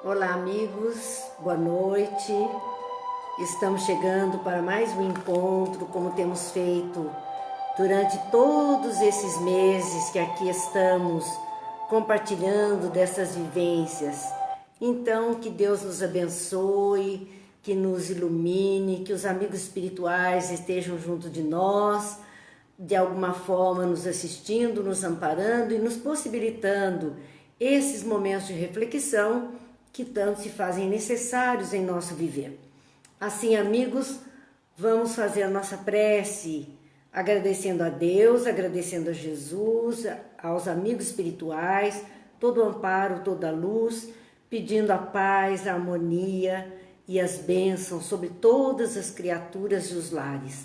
Olá, amigos, boa noite. Estamos chegando para mais um encontro, como temos feito durante todos esses meses que aqui estamos compartilhando dessas vivências. Então, que Deus nos abençoe, que nos ilumine, que os amigos espirituais estejam junto de nós, de alguma forma nos assistindo, nos amparando e nos possibilitando esses momentos de reflexão que tanto se fazem necessários em nosso viver. Assim, amigos, vamos fazer a nossa prece, agradecendo a Deus, agradecendo a Jesus, aos amigos espirituais, todo o amparo, toda a luz, pedindo a paz, a harmonia e as bênçãos sobre todas as criaturas e os lares.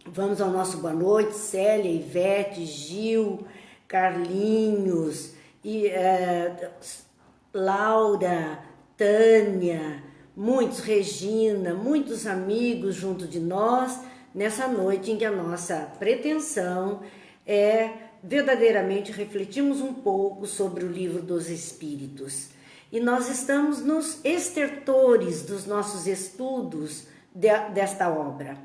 Vamos ao nosso boa noite, Célia, Ivete, Gil, Carlinhos, Laura, Tânia, muitos, Regina, muitos amigos junto de nós, nessa noite em que a nossa pretensão é verdadeiramente refletirmos um pouco sobre o Livro dos Espíritos. E nós estamos nos estertores dos nossos estudos desta obra,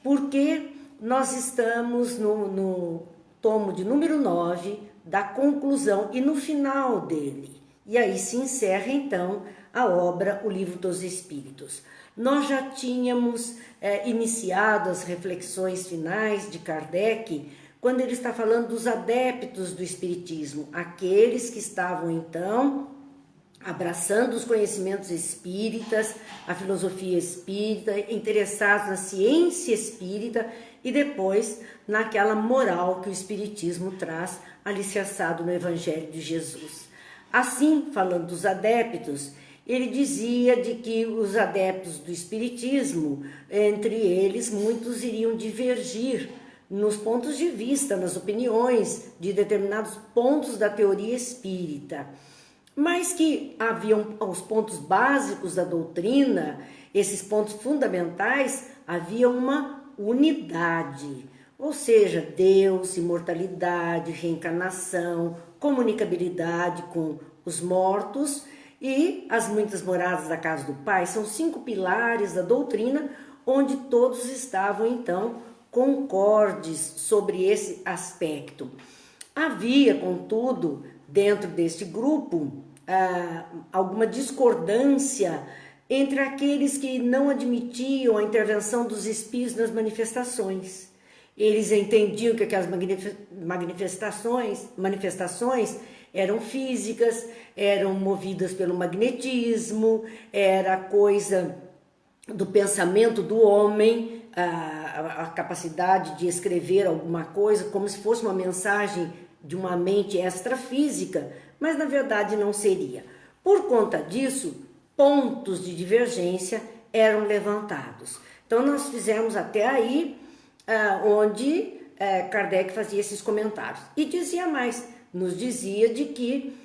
porque nós estamos no tomo de número 9 da conclusão e no final dele. E aí se encerra então a obra O Livro dos Espíritos. Nós já tínhamos iniciado as reflexões finais de Kardec quando ele está falando dos adeptos do Espiritismo, aqueles que estavam então abraçando os conhecimentos espíritas, a filosofia espírita, interessados na ciência espírita e depois naquela moral que o Espiritismo traz alicerçado no Evangelho de Jesus. Assim, falando dos adeptos, ele dizia de que os adeptos do Espiritismo, entre eles, muitos iriam divergir nos pontos de vista, nas opiniões de determinados pontos da teoria espírita, mas que haviam os pontos básicos da doutrina, esses pontos fundamentais, havia uma unidade, ou seja, Deus, imortalidade, reencarnação, comunicabilidade com os mortos e as muitas moradas da casa do Pai. São 5 pilares da doutrina onde todos estavam então concordes sobre esse aspecto. Havia, contudo, dentro deste grupo, alguma discordância entre aqueles que não admitiam a intervenção dos espíritos nas manifestações. Eles entendiam que aquelas manifestações eram físicas, eram movidas pelo magnetismo, era coisa do pensamento do homem, a capacidade de escrever alguma coisa como se fosse uma mensagem de uma mente extrafísica, mas na verdade não seria. Por conta disso, pontos de divergência eram levantados. Então nós fizemos até aí onde Kardec fazia esses comentários. E dizia mais, nos dizia de que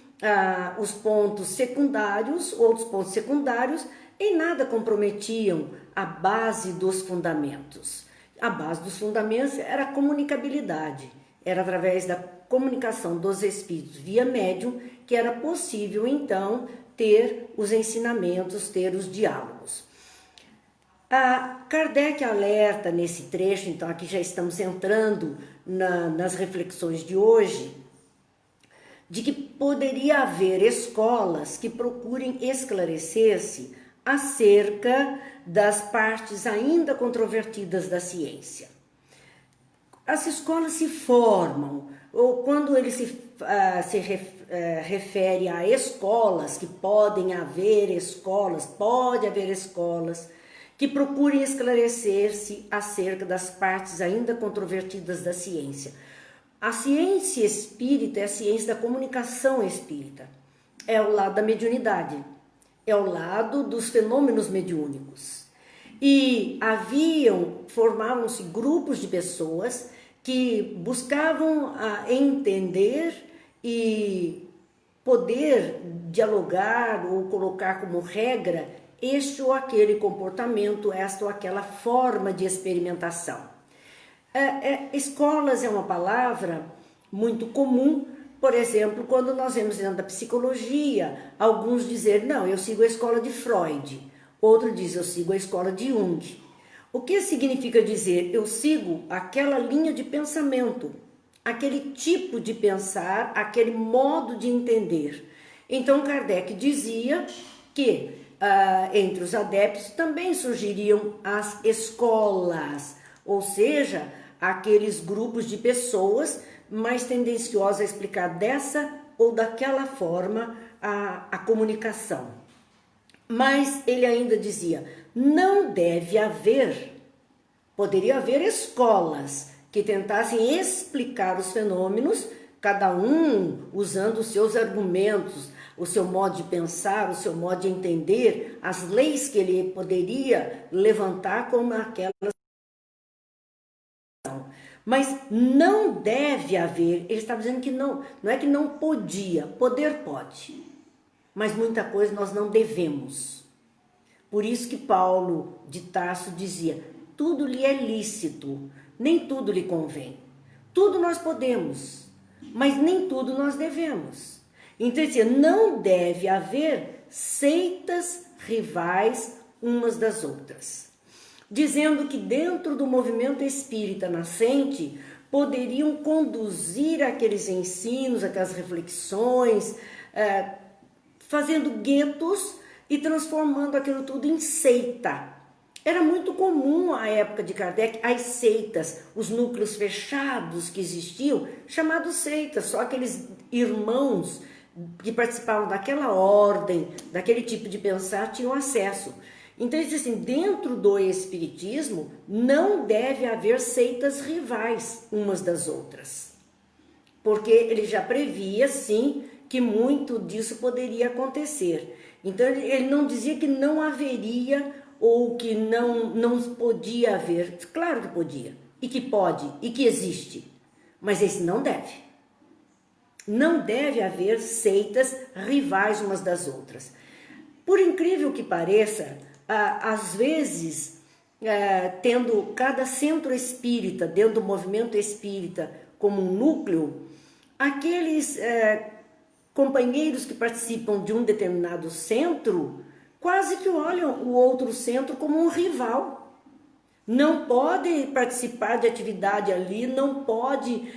os pontos secundários, outros pontos secundários, em nada comprometiam a base dos fundamentos. A base dos fundamentos era a comunicabilidade, era através da comunicação dos espíritos via médium que era possível então ter os ensinamentos, ter os diálogos. Kardec alerta nesse trecho, então aqui já estamos entrando nas reflexões de hoje, de que poderia haver escolas que procurem esclarecer-se acerca das partes ainda controvertidas da ciência. As escolas se formam, ou quando ele se refere a escolas, que podem haver escolas, pode haver escolas que procurem esclarecer-se acerca das partes ainda controvertidas da ciência. A ciência espírita é a ciência da comunicação espírita, é o lado da mediunidade, é o lado dos fenômenos mediúnicos. E formavam-se grupos de pessoas que buscavam entender e poder dialogar ou colocar como regra este ou aquele comportamento, esta ou aquela forma de experimentação. Escolas é uma palavra muito comum por exemplo, quando nós vemos dentro da psicologia, alguns dizer, não, eu sigo a escola de Freud, outro diz, eu sigo a escola de Jung. O que significa dizer, eu sigo aquela linha de pensamento, aquele tipo de pensar, aquele modo de entender. Então Kardec dizia que entre os adeptos também surgiriam as escolas, ou seja, aqueles grupos de pessoas mais tendenciosas a explicar dessa ou daquela forma a comunicação. Mas ele ainda dizia, não deve haver, poderia haver escolas que tentassem explicar os fenômenos, cada um usando os seus argumentos, o seu modo de pensar, o seu modo de entender, as leis que ele poderia levantar como aquelas. Mas não deve haver, ele está dizendo que não é que não podia, poder pode, mas muita coisa nós não devemos. Por isso que Paulo de Tarso dizia, tudo lhe é lícito, nem tudo lhe convém. Tudo nós podemos, mas nem tudo nós devemos. Então, ele dizia, não deve haver seitas rivais umas das outras. Dizendo que dentro do movimento espírita nascente, poderiam conduzir aqueles ensinos, aquelas reflexões, fazendo guetos e transformando aquilo tudo em seita. Era muito comum à época de Kardec as seitas, os núcleos fechados que existiam, chamados seitas, só aqueles irmãos que participavam daquela ordem, daquele tipo de pensar, tinham acesso. Então, ele diz assim, dentro do espiritismo não deve haver seitas rivais umas das outras. Porque ele já previa, sim, que muito disso poderia acontecer. Então, ele não dizia que não haveria ou que não podia haver. Claro que podia, e que pode, e que existe. Mas esse não deve. Não deve haver seitas rivais umas das outras. Por incrível que pareça, às vezes, tendo cada centro espírita, dentro do movimento espírita, como um núcleo, aqueles companheiros que participam de um determinado centro, quase que olham o outro centro como um rival. Não pode participar de atividade ali, não pode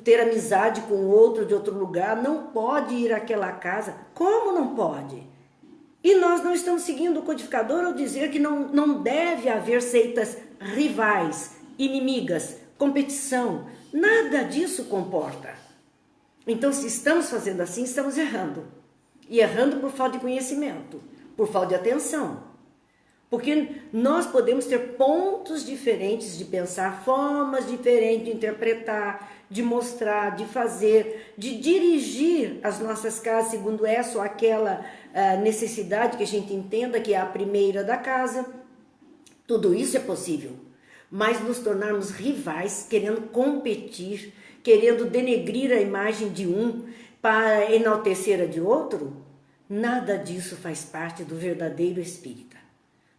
ter amizade com outro de outro lugar, não pode ir àquela casa. Como não pode? E nós não estamos seguindo o codificador ao dizer que não deve haver seitas rivais, inimigas, competição. Nada disso comporta. Então, se estamos fazendo assim, estamos errando. E errando por falta de conhecimento, por falta de atenção. Porque nós podemos ter pontos diferentes de pensar, formas diferentes de interpretar, de mostrar, de fazer, de dirigir as nossas casas segundo essa ou aquela necessidade que a gente entenda que é a primeira da casa. Tudo isso é possível. Mas nos tornarmos rivais, querendo competir, querendo denegrir a imagem de um para enaltecer a de outro, nada disso faz parte do verdadeiro espírita.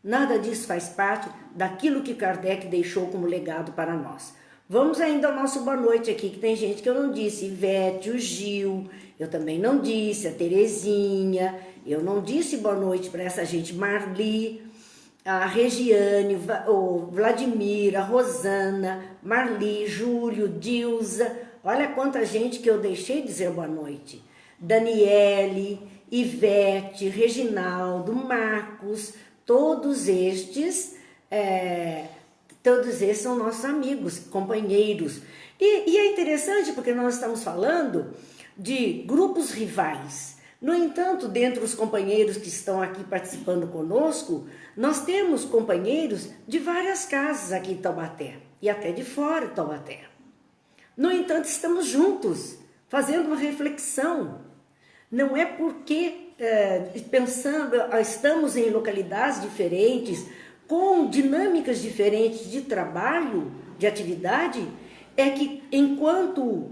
Nada disso faz parte daquilo que Kardec deixou como legado para nós. Vamos ainda ao nosso boa noite aqui, que tem gente que eu não disse, Ivete, o Gil, eu também não disse, a Terezinha, eu não disse boa noite para essa gente, Marli, a Regiane, o Vladimir, a Rosana, Marli, Júlio, Dilza, olha quanta gente que eu deixei dizer boa noite. Daniele, Ivete, Reginaldo, Marcos, todos estes são nossos amigos, companheiros. E é interessante porque nós estamos falando de grupos rivais. No entanto, dentre os companheiros que estão aqui participando conosco, nós temos companheiros de várias casas aqui em Taubaté e até de fora de Taubaté. No entanto, estamos juntos, fazendo uma reflexão. Não é porque estamos em localidades diferentes, com dinâmicas diferentes de trabalho, de atividade, é que enquanto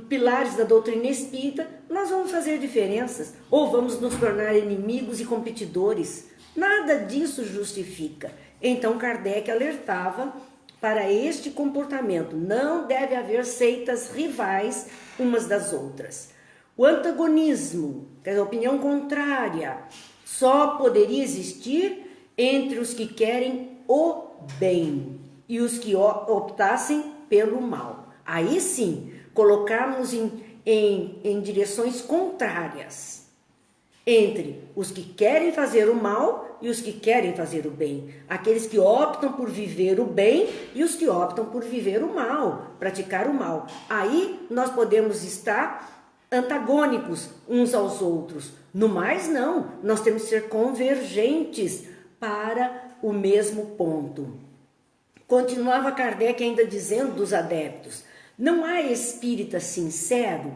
pilares da doutrina espírita, nós vamos fazer diferenças, ou vamos nos tornar inimigos e competidores. Nada disso justifica. Então Kardec alertava para este comportamento. Não deve haver seitas rivais umas das outras. O antagonismo, que é a opinião contrária, só poderia existir entre os que querem o bem e os que optassem pelo mal. Aí sim, colocarmos em direções contrárias entre os que querem fazer o mal e os que querem fazer o bem. Aqueles que optam por viver o bem e os que optam por viver o mal, praticar o mal. Aí nós podemos estar antagônicos uns aos outros. No mais, não. Nós temos que ser convergentes para o mesmo ponto. Continuava Kardec ainda dizendo dos adeptos: não há espírita sincero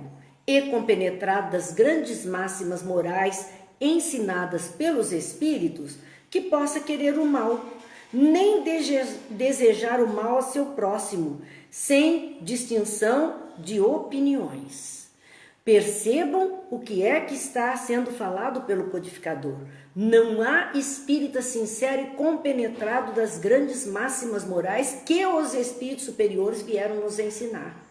e compenetrado das grandes máximas morais ensinadas pelos espíritos que possa querer o mal, nem desejar o mal a seu próximo, sem distinção de opiniões. Percebam o que é que está sendo falado pelo codificador. Não há espírita sincero e compenetrado das grandes máximas morais que os espíritos superiores vieram nos ensinar.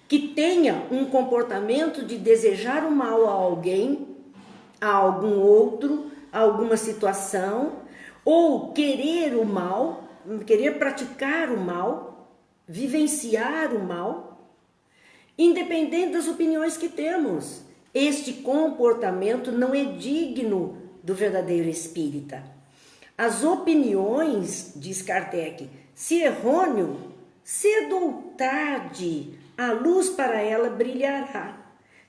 Que tenha um comportamento de desejar o mal a alguém, a algum outro, a alguma situação, ou querer o mal, querer praticar o mal, vivenciar o mal, independente das opiniões que temos. Este comportamento não é digno do verdadeiro espírita. As opiniões, diz Kardec, se errôneo, cedo ou tarde, a luz para ela brilhará,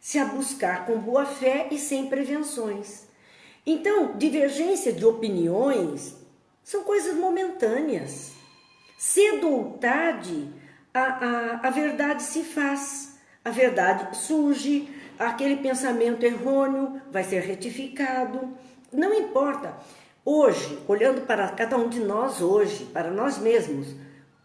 se a buscar com boa fé e sem prevenções. Então, divergência de opiniões são coisas momentâneas. Cedo ou tarde, a verdade se faz, a verdade surge, aquele pensamento errôneo vai ser retificado, não importa. Hoje, olhando para cada um de nós hoje, para nós mesmos,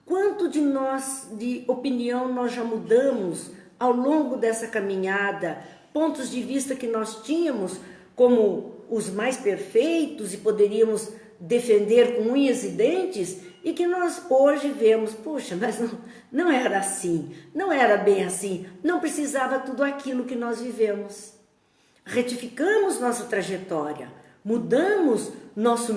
quanto de nós, de opinião, nós já mudamos ao longo dessa caminhada, pontos de vista que nós tínhamos como os mais perfeitos e poderíamos defender com unhas e dentes, e que nós hoje vemos, puxa, mas não era assim, não era bem assim, não precisava tudo aquilo que nós vivemos. Retificamos nossa trajetória, mudamos nosso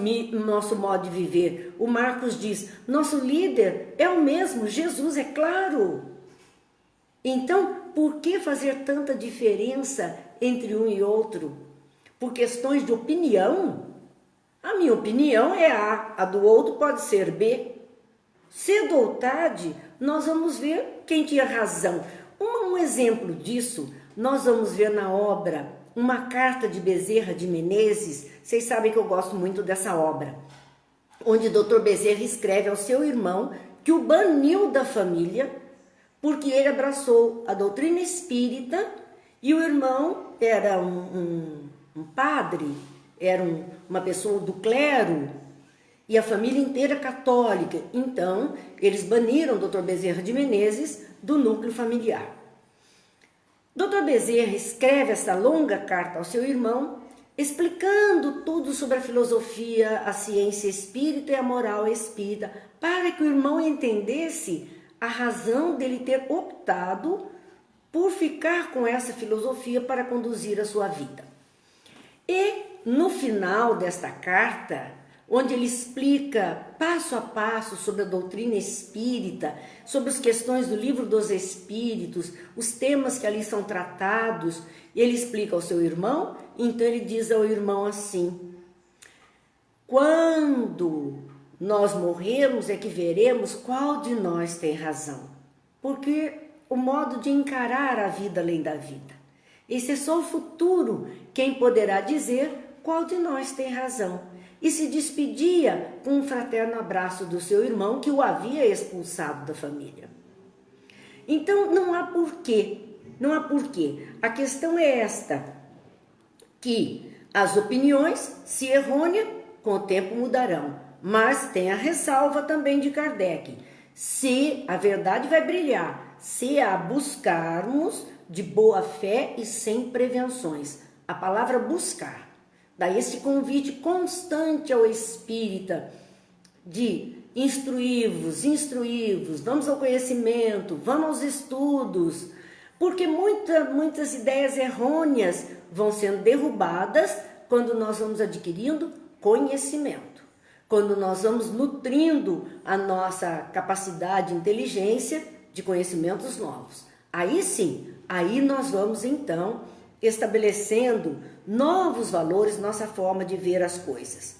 modo de viver. O Marcos diz, nosso líder é o mesmo, Jesus, é claro. Então, por que fazer tanta diferença entre um e outro? Por questões de opinião? A minha opinião é A do outro pode ser B. Cedo ou tarde, nós vamos ver quem tinha razão. Um exemplo disso, nós vamos ver na obra Uma Carta de Bezerra de Menezes. Vocês sabem que eu gosto muito dessa obra, onde Dr. Bezerra escreve ao seu irmão que o baniu da família porque ele abraçou a doutrina espírita e o irmão era um padre, era uma pessoa do clero e a família inteira católica. Então, eles baniram Dr. Bezerra de Menezes do núcleo familiar. Dr. Bezerra escreve essa longa carta ao seu irmão, explicando tudo sobre a filosofia, a ciência espírita e a moral espírita, para que o irmão entendesse a razão dele ter optado por ficar com essa filosofia para conduzir a sua vida. E no final desta carta, onde ele explica passo a passo sobre a doutrina espírita, sobre as questões do livro dos espíritos, os temas que ali são tratados, ele explica ao seu irmão, então ele diz ao irmão assim: quando nós morrermos é que veremos qual de nós tem razão, porque o modo de encarar a vida além da vida. Esse é só o futuro quem poderá dizer qual de nós tem razão. E se despedia com um fraterno abraço do seu irmão que o havia expulsado da família. Então não há porquê, não há porquê. A questão é esta, que as opiniões, se errôneas, com o tempo mudarão. Mas tem a ressalva também de Kardec. Se a verdade vai brilhar, se a buscarmos de boa fé e sem prevenções. A palavra buscar. Daí esse convite constante ao espírita de instruí-vos, instruí-vos, vamos ao conhecimento, vamos aos estudos, porque muitas ideias errôneas vão sendo derrubadas quando nós vamos adquirindo conhecimento, quando nós vamos nutrindo a nossa capacidade de inteligência de conhecimentos novos. Aí sim, aí nós vamos então estabelecendo novos valores, nossa forma de ver as coisas.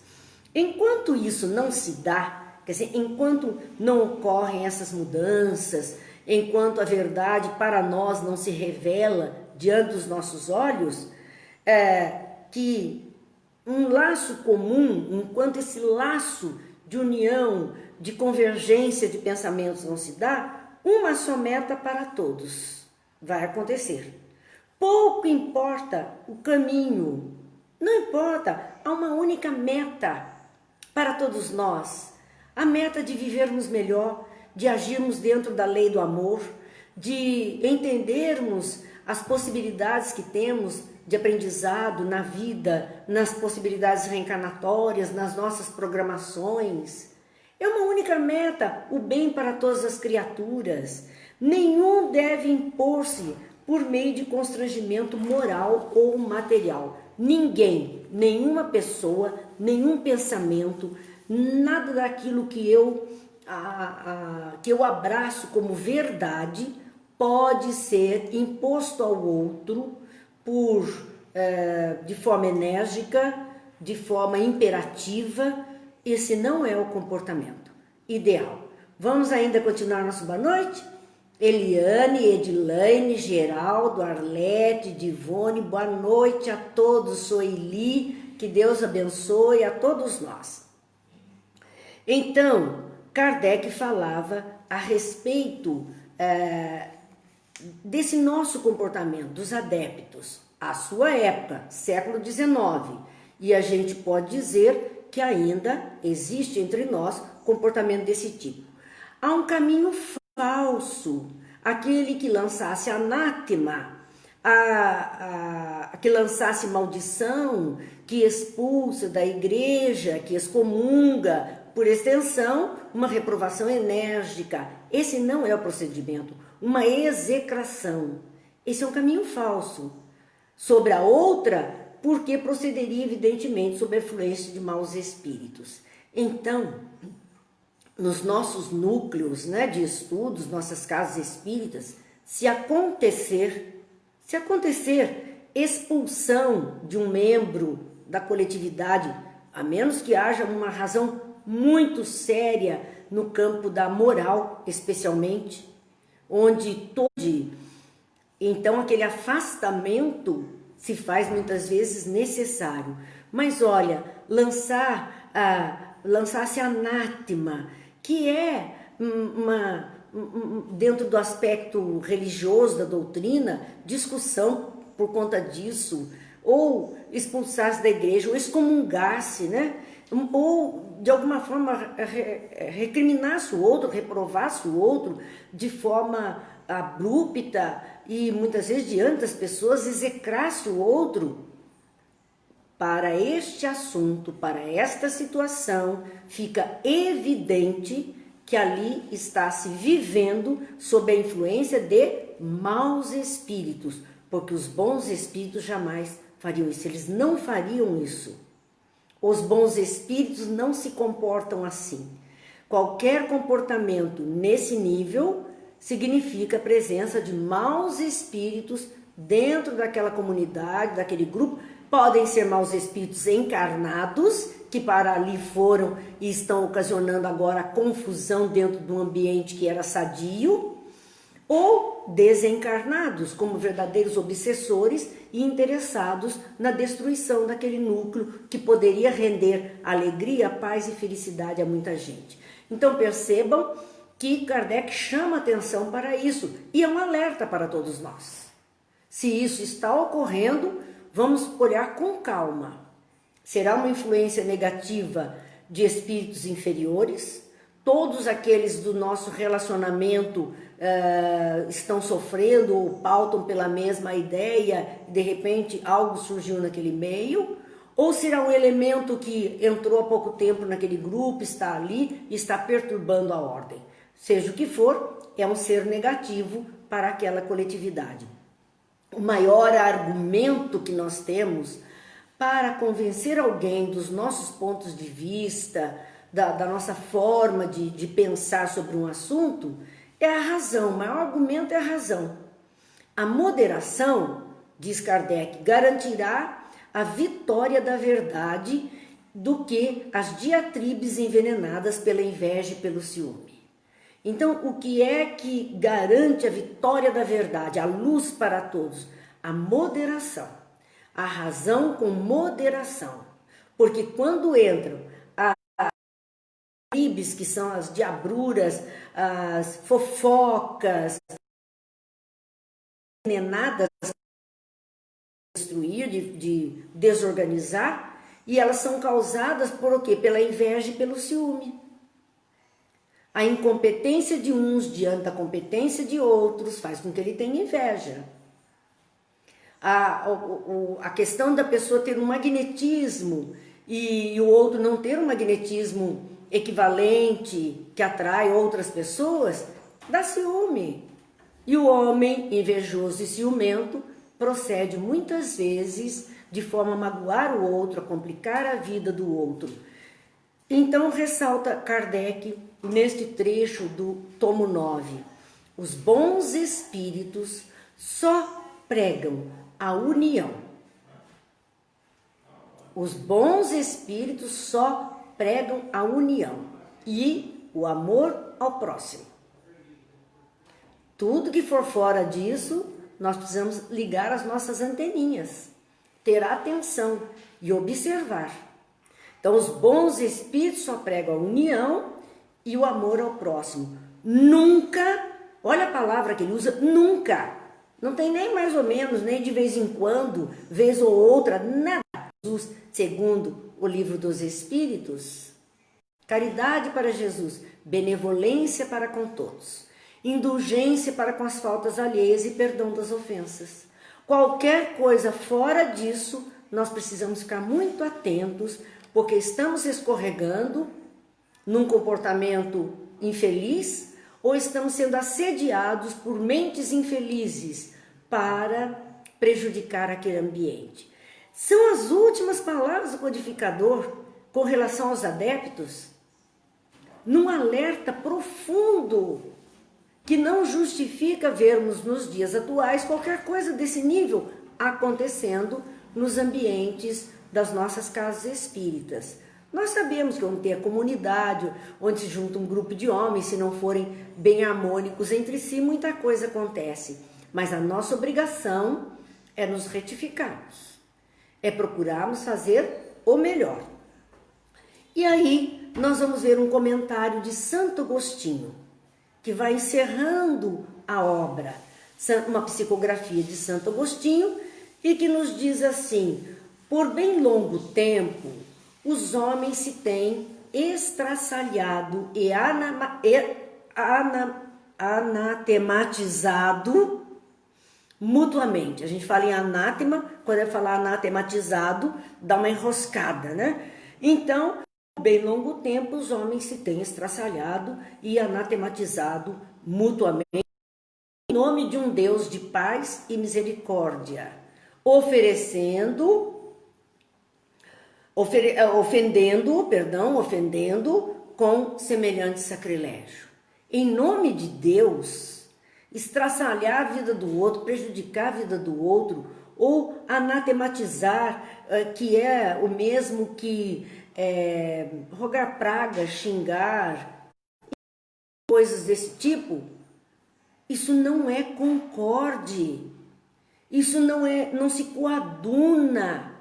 Enquanto isso não se dá, quer dizer, enquanto não ocorrem essas mudanças, enquanto a verdade para nós não se revela diante dos nossos olhos, que um laço comum, enquanto esse laço de união, de convergência de pensamentos não se dá, uma só meta para todos vai acontecer. Pouco importa o caminho, não importa, há uma única meta para todos nós, a meta de vivermos melhor, de agirmos dentro da lei do amor, de entendermos as possibilidades que temos de aprendizado na vida, nas possibilidades reencarnatórias, nas nossas programações. É uma única meta, o bem para todas as criaturas. Nenhum deve impor-se por meio de constrangimento moral ou material. Ninguém, nenhuma pessoa, nenhum pensamento, nada daquilo que eu abraço como verdade pode ser imposto ao outro de forma enérgica, de forma imperativa. Esse não é o comportamento ideal. Vamos ainda continuar nosso boa noite? Eliane, Edilaine, Geraldo, Arlete, Divone, boa noite a todos. Sou Eli, que Deus abençoe a todos nós. Então, Kardec falava a respeito desse nosso comportamento, dos adeptos, à sua época, século XIX, e a gente pode dizer que ainda existe entre nós comportamento desse tipo. Há um caminho falso, aquele que lançasse anátema, que lançasse maldição, que expulsa da igreja, que excomunga, por extensão, uma reprovação enérgica. Esse não é o procedimento, uma execração. Esse é um caminho falso. Sobre a outra, porque procederia evidentemente sob a influência de maus espíritos. Então, nos nossos núcleos, né, de estudos, nossas casas espíritas, se acontecer expulsão de um membro da coletividade, a menos que haja uma razão muito séria no campo da moral, especialmente, então aquele afastamento se faz muitas vezes necessário. Mas olha, lançar-se anátema, que é dentro do aspecto religioso da doutrina, discussão por conta disso, ou expulsar-se da igreja, ou excomungar-se, né? Ou de alguma forma recriminar-se o outro, reprovar-se o outro de forma abrupta e muitas vezes diante das pessoas execrar-se o outro. Para este assunto, para esta situação, fica evidente que ali está se vivendo sob a influência de maus espíritos, porque os bons espíritos jamais fariam isso, eles não fariam isso. Os bons espíritos não se comportam assim. Qualquer comportamento nesse nível significa a presença de maus espíritos dentro daquela comunidade, daquele grupo. Podem ser maus espíritos encarnados, que para ali foram e estão ocasionando agora a confusão dentro de um ambiente que era sadio, ou desencarnados, como verdadeiros obsessores e interessados na destruição daquele núcleo que poderia render alegria, paz e felicidade a muita gente. Então percebam que Kardec chama atenção para isso e é um alerta para todos nós. Se isso está ocorrendo, vamos olhar com calma. Será uma influência negativa de espíritos inferiores? Todos aqueles do nosso relacionamento estão sofrendo ou pautam pela mesma ideia, de repente algo surgiu naquele meio? Ou será um elemento que entrou há pouco tempo naquele grupo, está ali e está perturbando a ordem? Seja o que for, é um ser negativo para aquela coletividade. O maior argumento que nós temos para convencer alguém dos nossos pontos de vista, da nossa forma de pensar sobre um assunto, é a razão. O maior argumento é a razão. A moderação, diz Kardec, garantirá a vitória da verdade do que as diatribes envenenadas pela inveja e pelo ciúme. Então, o que é que garante a vitória da verdade, a luz para todos? A moderação. A razão com moderação. Porque quando entram as diatribes, que são as diabruras, as fofocas envenenadas, destruir, de desorganizar, e elas são causadas por o quê? Pela inveja e pelo ciúme. A incompetência de uns diante da competência de outros faz com que ele tenha inveja. A questão da pessoa ter um magnetismo e o outro não ter um magnetismo equivalente que atrai outras pessoas, dá ciúme. E o homem invejoso e ciumento procede muitas vezes de forma a magoar o outro, a complicar a vida do outro. Então ressalta Kardec neste trecho do tomo 9, os bons espíritos só pregam a união. Os bons espíritos só pregam a união e o amor ao próximo. Tudo que for fora disso, nós precisamos ligar as nossas anteninhas, ter atenção e observar. Então, os bons espíritos só pregam a união e o amor ao próximo. Nunca, olha a palavra que ele usa, nunca. Não tem nem mais ou menos, nem de vez em quando, vez ou outra, nada. Jesus, segundo o livro dos Espíritos, caridade para Jesus, benevolência para com todos, indulgência para com as faltas alheias e perdão das ofensas. Qualquer coisa fora disso, nós precisamos ficar muito atentos, porque estamos escorregando num comportamento infeliz ou estamos sendo assediados por mentes infelizes para prejudicar aquele ambiente. São as últimas palavras do codificador com relação aos adeptos, num alerta profundo que não justifica vermos nos dias atuais qualquer coisa desse nível acontecendo nos ambientes das nossas casas espíritas. Nós sabemos que vamos ter a comunidade, onde se junta um grupo de homens, se não forem bem harmônicos entre si, muita coisa acontece. Mas a nossa obrigação é nos retificarmos, é procurarmos fazer o melhor. E aí nós vamos ver um comentário de Santo Agostinho, que vai encerrando a obra, uma psicografia de Santo Agostinho, e que nos diz assim: por bem longo tempo, os homens se têm estraçalhado e anatematizado mutuamente. A gente fala em anátema, quando é falar anatematizado, dá uma enroscada, né? Então, por bem longo tempo, os homens se têm estraçalhado e anatematizado mutuamente em nome de um Deus de paz e misericórdia, ofendendo com semelhante sacrilégio. Em nome de Deus, estraçalhar a vida do outro, prejudicar a vida do outro, ou anatematizar, que é o mesmo que rogar praga, xingar, coisas desse tipo, isso não é concorde, isso não se coaduna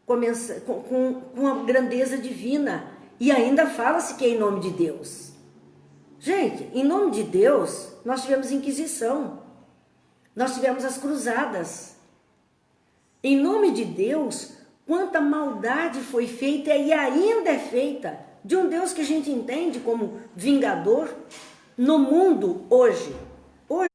com a grandeza divina, e ainda fala-se que é em nome de Deus. Gente, em nome de Deus, nós tivemos Inquisição, nós tivemos as cruzadas. Em nome de Deus, quanta maldade foi feita e ainda é feita de um Deus que a gente entende como vingador no mundo hoje. Hoje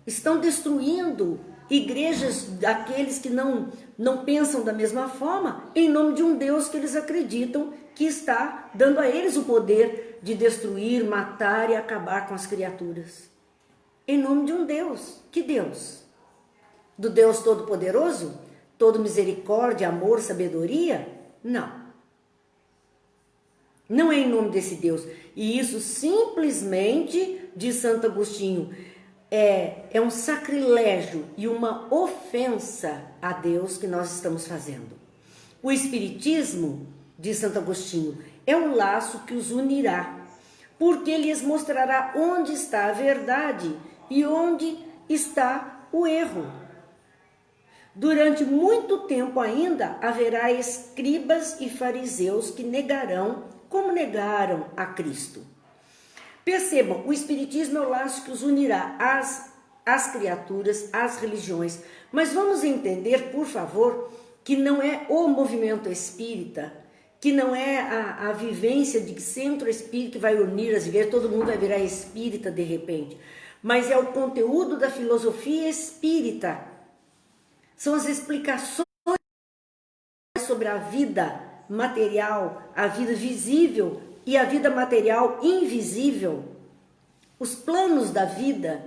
estão destruindo igrejas daqueles que não pensam da mesma forma, em nome de um Deus que eles acreditam que está dando a eles o poder de destruir, matar e acabar com as criaturas. Em nome de um Deus. Que Deus? Do Deus Todo-Poderoso? Todo misericórdia, amor, sabedoria? Não. Não é em nome desse Deus. E isso simplesmente, diz Santo Agostinho, é um sacrilégio e uma ofensa a Deus que nós estamos fazendo. O Espiritismo, diz Santo Agostinho, é um laço que os unirá, porque lhes mostrará onde está a verdade e onde está o erro. Durante muito tempo ainda haverá escribas e fariseus que negarão, como negaram a Cristo. Percebam, o Espiritismo é o laço que os unirá às criaturas, às religiões. Mas vamos entender, por favor, que não é o movimento espírita, que não é a vivência de centro espírita que vai unir as igrejas, todo mundo vai virar espírita de repente. Mas é o conteúdo da filosofia espírita. São as explicações sobre a vida material, a vida visível e a vida material invisível. Os planos da vida,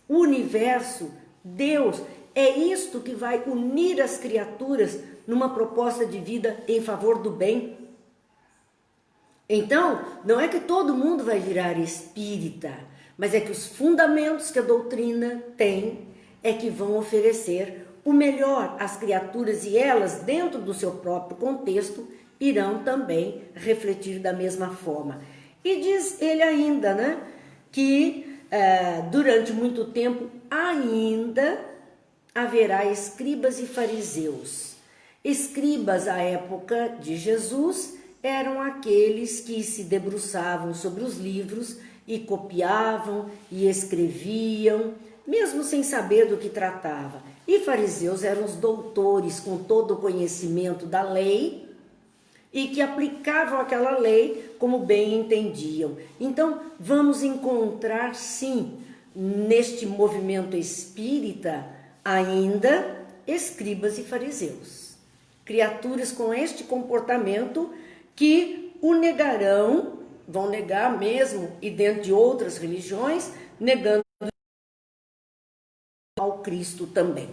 o universo, Deus, é isto que vai unir as criaturas numa proposta de vida em favor do bem. Então, não é que todo mundo vai virar espírita, mas é que os fundamentos que a doutrina tem é que vão oferecer o melhor às criaturas e elas, dentro do seu próprio contexto, irão também refletir da mesma forma. E diz ele ainda, né, que durante muito tempo ainda haverá escribas e fariseus. Escribas, à época de Jesus, eram aqueles que se debruçavam sobre os livros e copiavam e escreviam, mesmo sem saber do que tratava. E fariseus eram os doutores com todo o conhecimento da lei e que aplicavam aquela lei como bem entendiam. Então, vamos encontrar, sim, neste movimento espírita, ainda escribas e fariseus. Criaturas com este comportamento que o negarão, vão negar mesmo, e dentro de outras religiões, negando ao Cristo também.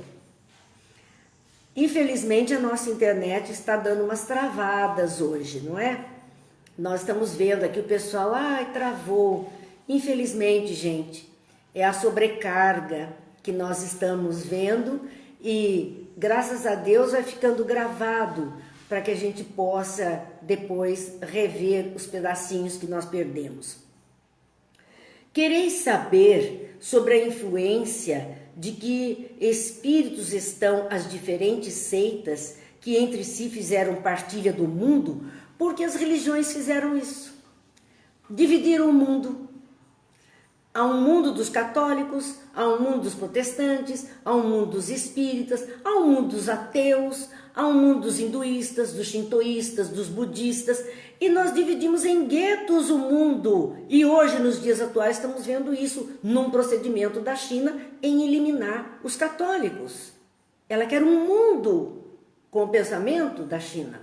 Infelizmente, a nossa internet está dando umas travadas hoje, não é? Nós estamos vendo aqui o pessoal, travou. Infelizmente, gente, é a sobrecarga que nós estamos vendo e, graças a Deus, vai ficando gravado para que a gente possa depois rever os pedacinhos que nós perdemos. Quereis saber sobre a influência de que espíritos estão as diferentes seitas que entre si fizeram partilha do mundo? Porque as religiões fizeram isso. Dividiram o mundo. Há um mundo dos católicos, há um mundo dos protestantes, há um mundo dos espíritas, há um mundo dos ateus, há um mundo dos hinduístas, dos shintoístas, dos budistas, e nós dividimos em guetos o mundo. E hoje, nos dias atuais, estamos vendo isso num procedimento da China em eliminar os católicos. Ela quer um mundo com o pensamento da China.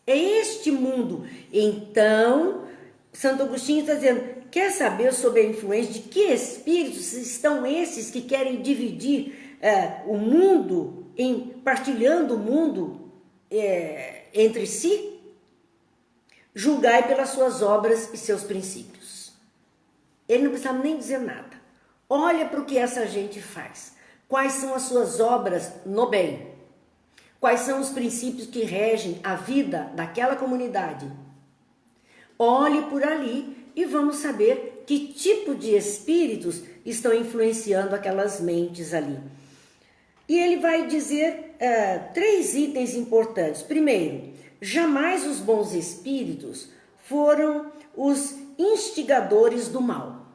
É este mundo. Então, Santo Agostinho está dizendo, quer saber sobre a influência de que espíritos estão esses que querem dividir o mundo, partilhando o mundo entre si? Julgai pelas suas obras e seus princípios. Ele não precisava nem dizer nada. Olha para o que essa gente faz. Quais são as suas obras no bem? Quais são os princípios que regem a vida daquela comunidade? Olhe por ali e vamos saber que tipo de espíritos estão influenciando aquelas mentes ali. E ele vai dizer 3 itens importantes. Primeiro, jamais os bons espíritos foram os instigadores do mal.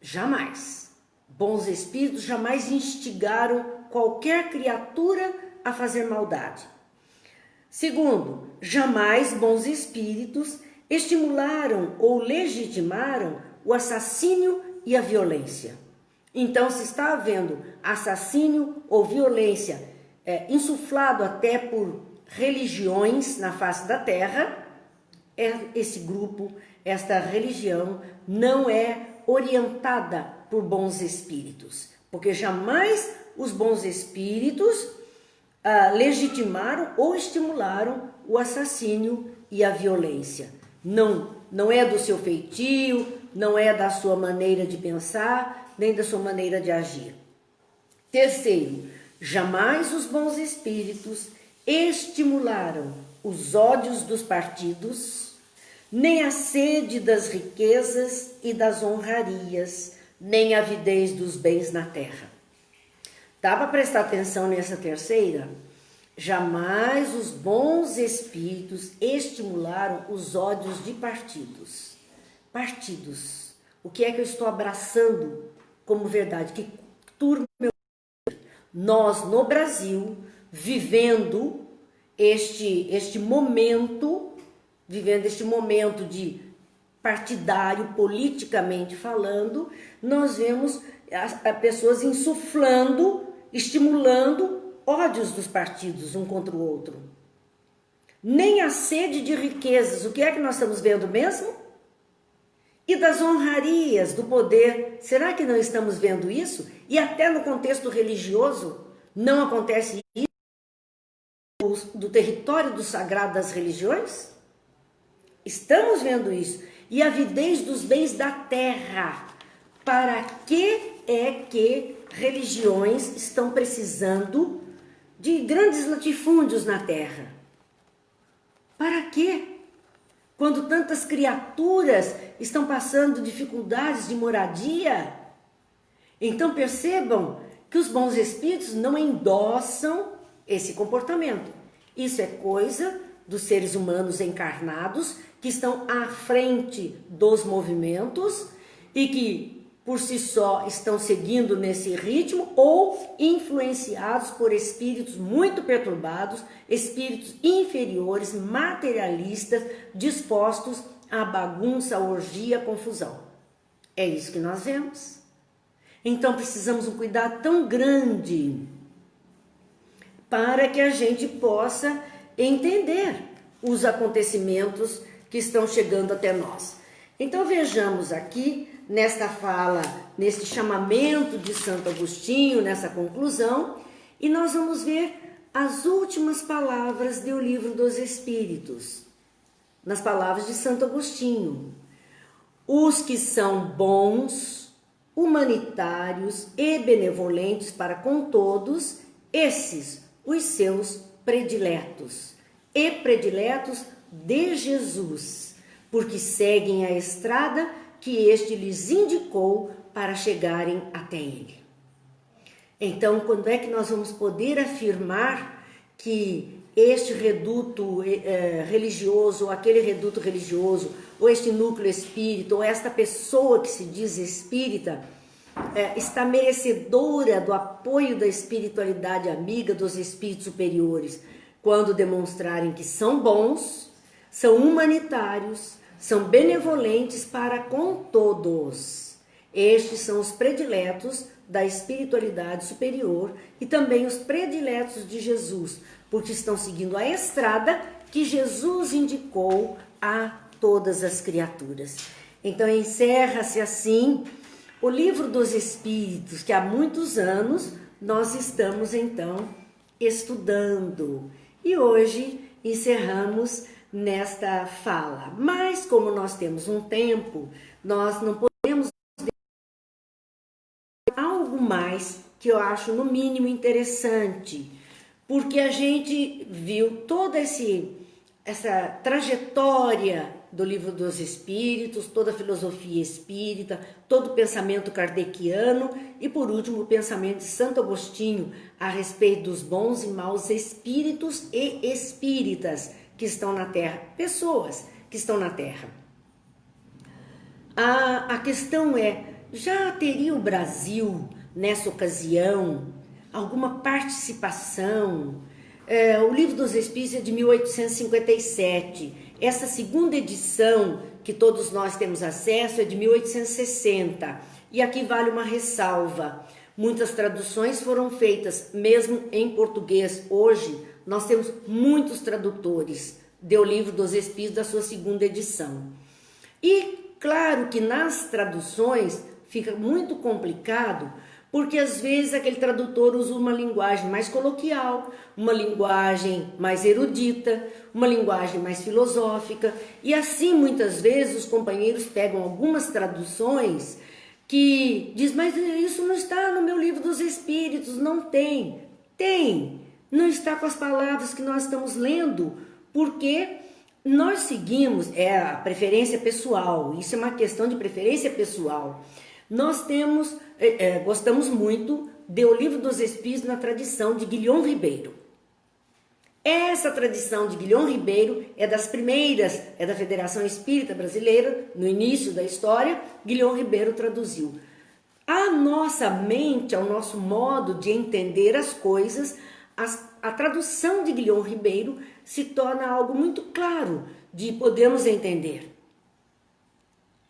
Jamais. Bons espíritos jamais instigaram qualquer criatura a fazer maldade. Segundo, jamais bons espíritos estimularam ou legitimaram o assassínio e a violência. Então, se está havendo assassínio ou violência insuflado até por religiões na face da terra, esse grupo, esta religião não é orientada por bons espíritos, porque jamais os bons espíritos legitimaram ou estimularam o assassínio e a violência. Não é do seu feitio, não é da sua maneira de pensar, nem da sua maneira de agir. Terceiro, jamais os bons espíritos estimularam os ódios dos partidos, nem a sede das riquezas e das honrarias, nem a avidez dos bens na terra. Dá para prestar atenção nessa terceira? Jamais os bons espíritos estimularam os ódios de partidos. Partidos. O que é que eu estou abraçando como verdade? Que turma nós no Brasil, vivendo este momento de partidário, politicamente falando, nós vemos as pessoas insuflando, estimulando ódios dos partidos um contra o outro. Nem a sede de riquezas, o que é que nós estamos vendo mesmo? E das honrarias do poder, será que não estamos vendo isso? E até no contexto religioso, não acontece isso do território do sagrado das religiões? Estamos vendo isso. E a avidez dos bens da terra. Para que é que religiões estão precisando de grandes latifúndios na terra? Para quê? Quando tantas criaturas estão passando dificuldades de moradia? Então percebam que os bons espíritos não endossam esse comportamento. Isso é coisa dos seres humanos encarnados que estão à frente dos movimentos e que por si só estão seguindo nesse ritmo ou influenciados por espíritos muito perturbados, espíritos inferiores, materialistas, dispostos à bagunça, à orgia, à confusão. É isso que nós vemos. Então precisamos um cuidado tão grande para que a gente possa entender os acontecimentos que estão chegando até nós. Então vejamos aqui, nesta fala, neste chamamento de Santo Agostinho, nessa conclusão, e nós vamos ver as últimas palavras do Livro dos Espíritos, nas palavras de Santo Agostinho. Os que são bons, humanitários e benevolentes para com todos, esses, os seus prediletos, e prediletos de Jesus, porque seguem a estrada que este lhes indicou para chegarem até ele. Então, quando é que nós vamos poder afirmar que este reduto religioso, ou aquele reduto religioso, ou este núcleo espírita, ou esta pessoa que se diz espírita, está merecedora do apoio da espiritualidade amiga dos espíritos superiores, quando demonstrarem que são bons, são humanitários, são benevolentes para com todos. Estes são os prediletos da espiritualidade superior e também os prediletos de Jesus, porque estão seguindo a estrada que Jesus indicou a todas as criaturas. Então encerra-se assim o Livro dos Espíritos, que há muitos anos nós estamos então estudando. E hoje encerramos nesta fala. Mas como nós temos um tempo, nós não podemos algo mais que eu acho no mínimo interessante, porque a gente viu toda essa trajetória do Livro dos Espíritos, toda a filosofia espírita, todo o pensamento kardeciano e, por último, o pensamento de Santo Agostinho a respeito dos bons e maus espíritos e espíritas que estão na Terra, pessoas que estão na Terra. A questão é, já teria o Brasil, nessa ocasião, alguma participação? O Livro dos Espíritos é de 1857. Essa segunda edição, que todos nós temos acesso, é de 1860. E aqui vale uma ressalva. Muitas traduções foram feitas mesmo em português. Hoje nós temos muitos tradutores do Livro dos Espíritos da sua segunda edição. E claro que nas traduções fica muito complicado, porque às vezes aquele tradutor usa uma linguagem mais coloquial, uma linguagem mais erudita, uma linguagem mais filosófica, e assim muitas vezes os companheiros pegam algumas traduções que diz, mas isso não está no meu Livro dos Espíritos. Não tem. Tem. Não está com as palavras que nós estamos lendo, porque nós seguimos, é a preferência pessoal, isso é uma questão de preferência pessoal. Nós temos, gostamos muito do Livro dos Espíritos na tradição de Guilhom Ribeiro. Essa tradição de Guilhom Ribeiro é das primeiras, é da Federação Espírita Brasileira, no início da história, Guilhom Ribeiro traduziu. A nossa mente, ao nosso modo de entender as coisas, a tradução de Guilhom Ribeiro se torna algo muito claro de podermos entender.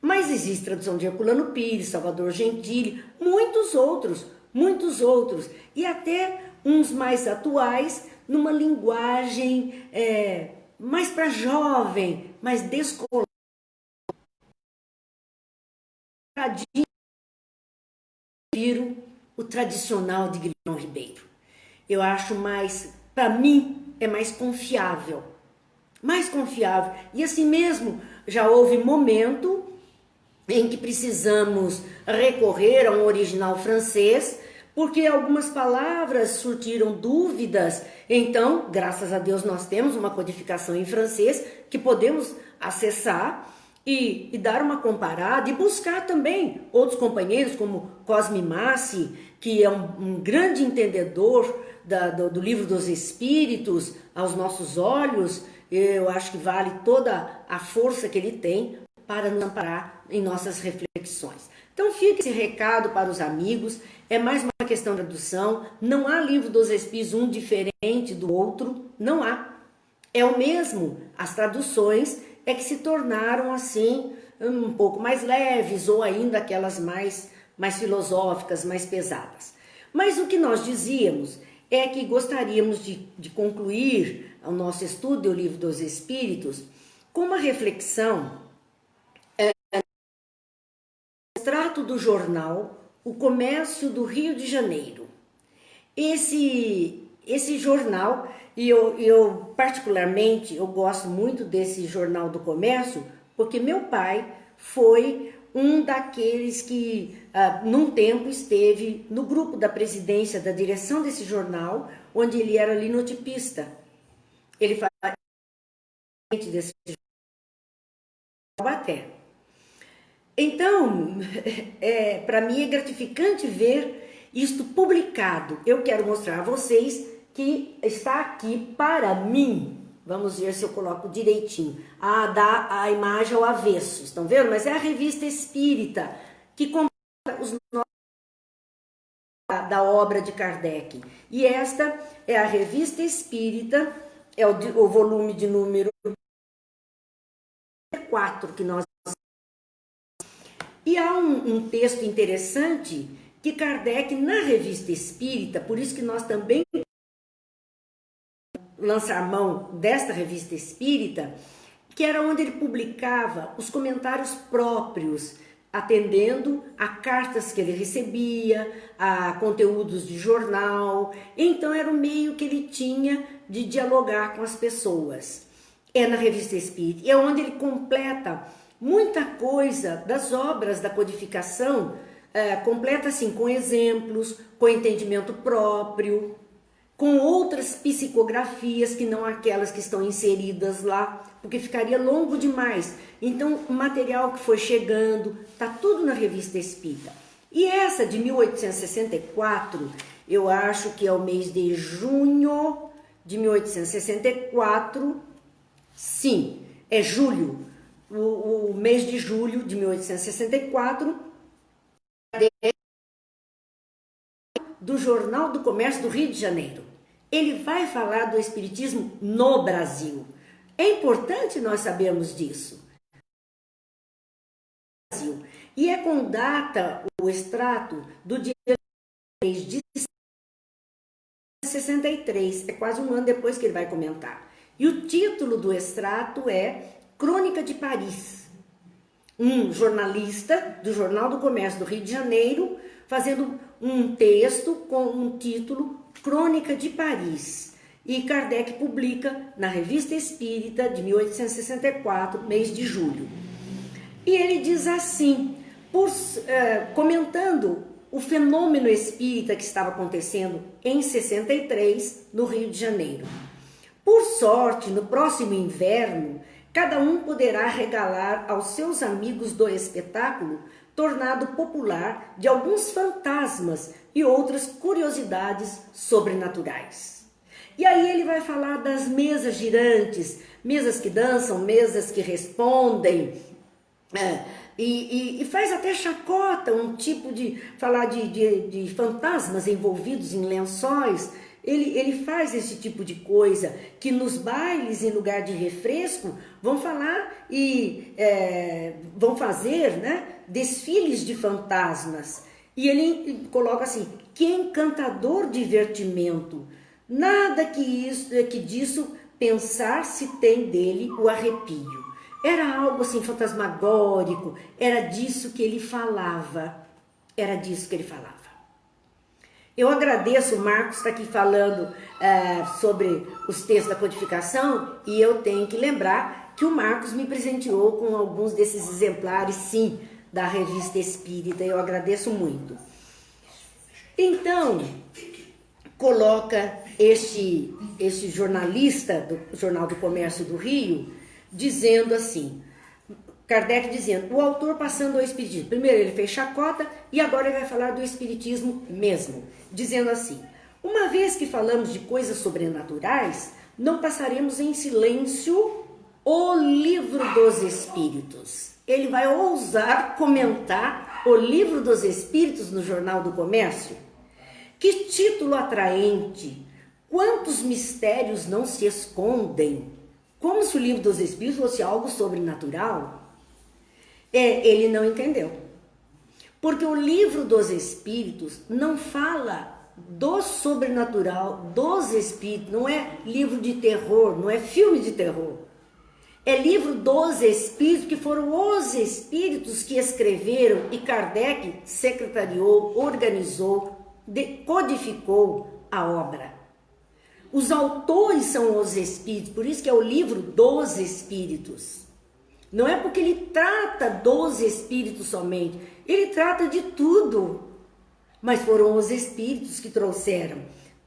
Mas existe tradução de Herculano Pires, Salvador Gentili, muitos outros, e até uns mais atuais, numa linguagem mais para jovem, mais descolada, o tradicional de Guilhom Ribeiro. Eu acho mais, para mim, é mais confiável. Mais confiável. E assim mesmo, já houve momento em que precisamos recorrer a um original francês, porque algumas palavras surtiram dúvidas. Então, graças a Deus, nós temos uma codificação em francês que podemos acessar e dar uma comparada e buscar também outros companheiros, como Cosme Massi, que é um grande entendedor do Livro dos Espíritos aos nossos olhos. Eu acho que vale toda a força que ele tem para nos amparar em nossas reflexões. Então fica esse recado para os amigos, é mais uma questão de tradução, não há Livro dos Espíritos um diferente do outro, não há. É o mesmo, as traduções é que se tornaram assim um pouco mais leves ou ainda aquelas mais filosóficas, mais pesadas. Mas o que nós dizíamos é que gostaríamos de concluir o nosso estudo do Livro dos Espíritos com uma reflexão. Extrato do jornal O Comércio do Rio de Janeiro. Esse jornal, e eu particularmente, eu gosto muito desse Jornal do Comércio, porque meu pai foi um daqueles que, num tempo, esteve no grupo da presidência, da direção desse jornal, onde ele era linotipista. Ele fazia desse jornal até. Então, para mim é gratificante ver isto publicado. Eu quero mostrar a vocês que está aqui para mim. Vamos ver se eu coloco direitinho. Dá a imagem ao avesso, estão vendo? Mas é a Revista Espírita que completa os nomes da obra de Kardec. E esta é a Revista Espírita, é o volume de número 4 que nós. E há um texto interessante que Kardec, na Revista Espírita, por isso que nós também lançar mão desta Revista Espírita, que era onde ele publicava os comentários próprios, atendendo a cartas que ele recebia, a conteúdos de jornal. Então era o meio que ele tinha de dialogar com as pessoas. É na Revista Espírita, é onde ele completa muita coisa das obras da codificação, completa assim com exemplos, com entendimento próprio, com outras psicografias que não aquelas que estão inseridas lá, porque ficaria longo demais. Então, o material que foi chegando, tá tudo na Revista Espírita. E essa de 1864, eu acho que é o mês de junho de 1864, sim, é julho. O mês de julho de 1864, do Jornal do Comércio do Rio de Janeiro. Ele vai falar do espiritismo no Brasil. É importante nós sabermos disso. E é com data o extrato do dia 3 de 63, é quase um ano depois que ele vai comentar. E o título do extrato é Crônica de Paris. Um jornalista do Jornal do Comércio do Rio de Janeiro fazendo um texto com um título Crônica de Paris. E Kardec publica na Revista Espírita de 1864, mês de julho. E ele diz assim, comentando o fenômeno espírita que estava acontecendo em 63 no Rio de Janeiro. Por sorte, no próximo inverno, cada um poderá regalar aos seus amigos do espetáculo, tornado popular, de alguns fantasmas e outras curiosidades sobrenaturais. E aí ele vai falar das mesas girantes, mesas que dançam, mesas que respondem, e faz até chacota, um tipo de falar de fantasmas envolvidos em lençóis. Ele faz esse tipo de coisa, que nos bailes, em lugar de refresco, vão falar e vão fazer, né, desfiles de fantasmas. E ele coloca assim, que encantador divertimento, nada que disso pensar se tem dele o arrepio. Era algo assim fantasmagórico, era disso que ele falava, era disso que ele falava. Eu agradeço, o Marcos está aqui falando sobre os textos da codificação, e eu tenho que lembrar que o Marcos me presenteou com alguns desses exemplares, sim, da Revista Espírita, eu agradeço muito. Então, coloca este jornalista do Jornal do Comércio do Rio, dizendo assim, Kardec dizendo, o autor passando ao espiritismo. Primeiro ele fez chacota e agora ele vai falar do espiritismo mesmo, dizendo assim, uma vez que falamos de coisas sobrenaturais, não passaremos em silêncio o Livro dos Espíritos. Ele vai ousar comentar o Livro dos Espíritos no Jornal do Comércio. Que título atraente! Quantos mistérios não se escondem! Como se o Livro dos Espíritos fosse algo sobrenatural. Ele não entendeu. Porque o Livro dos Espíritos não fala do sobrenatural, dos espíritos, não é livro de terror, não é filme de terror. É livro dos espíritos, que foram os espíritos que escreveram e Kardec secretariou, organizou, codificou a obra. Os autores são os espíritos, por isso que é o livro dos espíritos. Não é porque ele trata dos espíritos somente, ele trata de tudo. Mas foram os espíritos que trouxeram.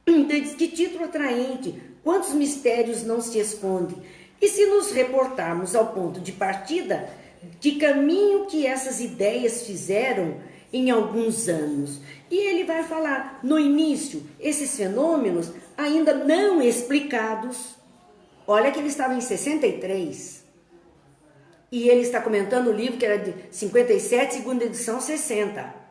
Então diz, que título atraente, quantos mistérios não se escondem. E se nos reportarmos ao ponto de partida, que caminho que essas ideias fizeram em alguns anos. E ele vai falar, no início, esses fenômenos ainda não explicados. Olha que ele estava em 63. E ele está comentando o livro que era de 57, segunda edição, 60.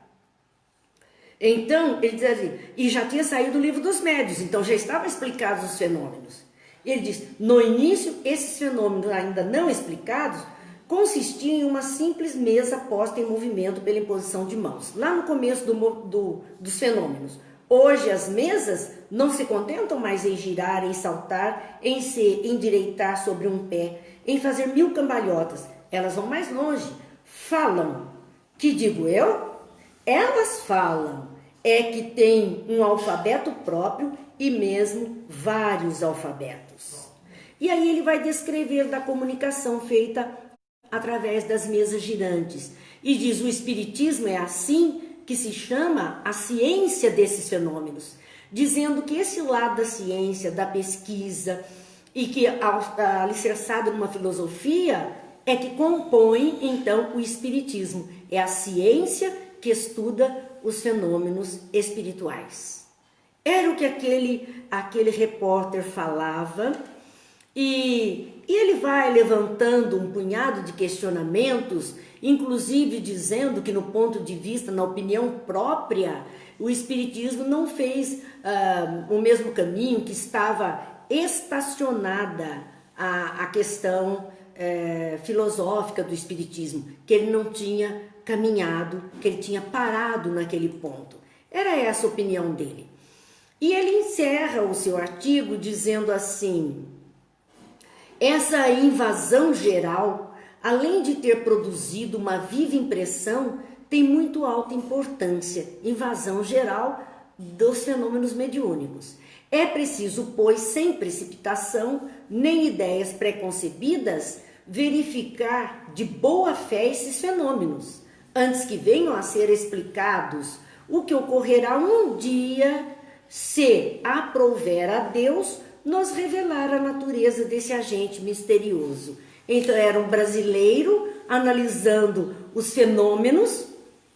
Então, ele diz assim, e já tinha saído o livro dos médiuns, então já estavam explicados os fenômenos. Ele diz, no início, esses fenômenos ainda não explicados consistiam em uma simples mesa posta em movimento pela imposição de mãos. Lá no começo dos fenômenos. Hoje as mesas não se contentam mais em girar, em saltar, em se endireitar sobre um pé, em fazer 1000 cambalhotas. Elas vão mais longe, falam. Que digo eu? Elas falam. É que tem um alfabeto próprio e mesmo vários alfabetos. E aí ele vai descrever da comunicação feita através das mesas girantes. E diz, o espiritismo é assim que se chama a ciência desses fenômenos, dizendo que esse lado da ciência, da pesquisa, e que alicerçado numa filosofia, é que compõe, então, o espiritismo. É a ciência que estuda os fenômenos espirituais. Era o que aquele repórter falava, e ele vai levantando um punhado de questionamentos, inclusive dizendo que no ponto de vista, na opinião própria, o espiritismo não fez o mesmo caminho, que estava estacionada a questão filosófica do espiritismo, que ele não tinha caminhado, que ele tinha parado naquele ponto. Era essa a opinião dele. E ele encerra o seu artigo dizendo assim: essa invasão geral, além de ter produzido uma viva impressão, tem muito alta importância. Invasão geral dos fenômenos mediúnicos. É preciso, pois, sem precipitação, nem ideias preconcebidas, verificar de boa fé esses fenômenos, antes que venham a ser explicados, o que ocorrerá um dia, se aprouver a Deus, nos revelar a natureza desse agente misterioso. Então era um brasileiro analisando os fenômenos,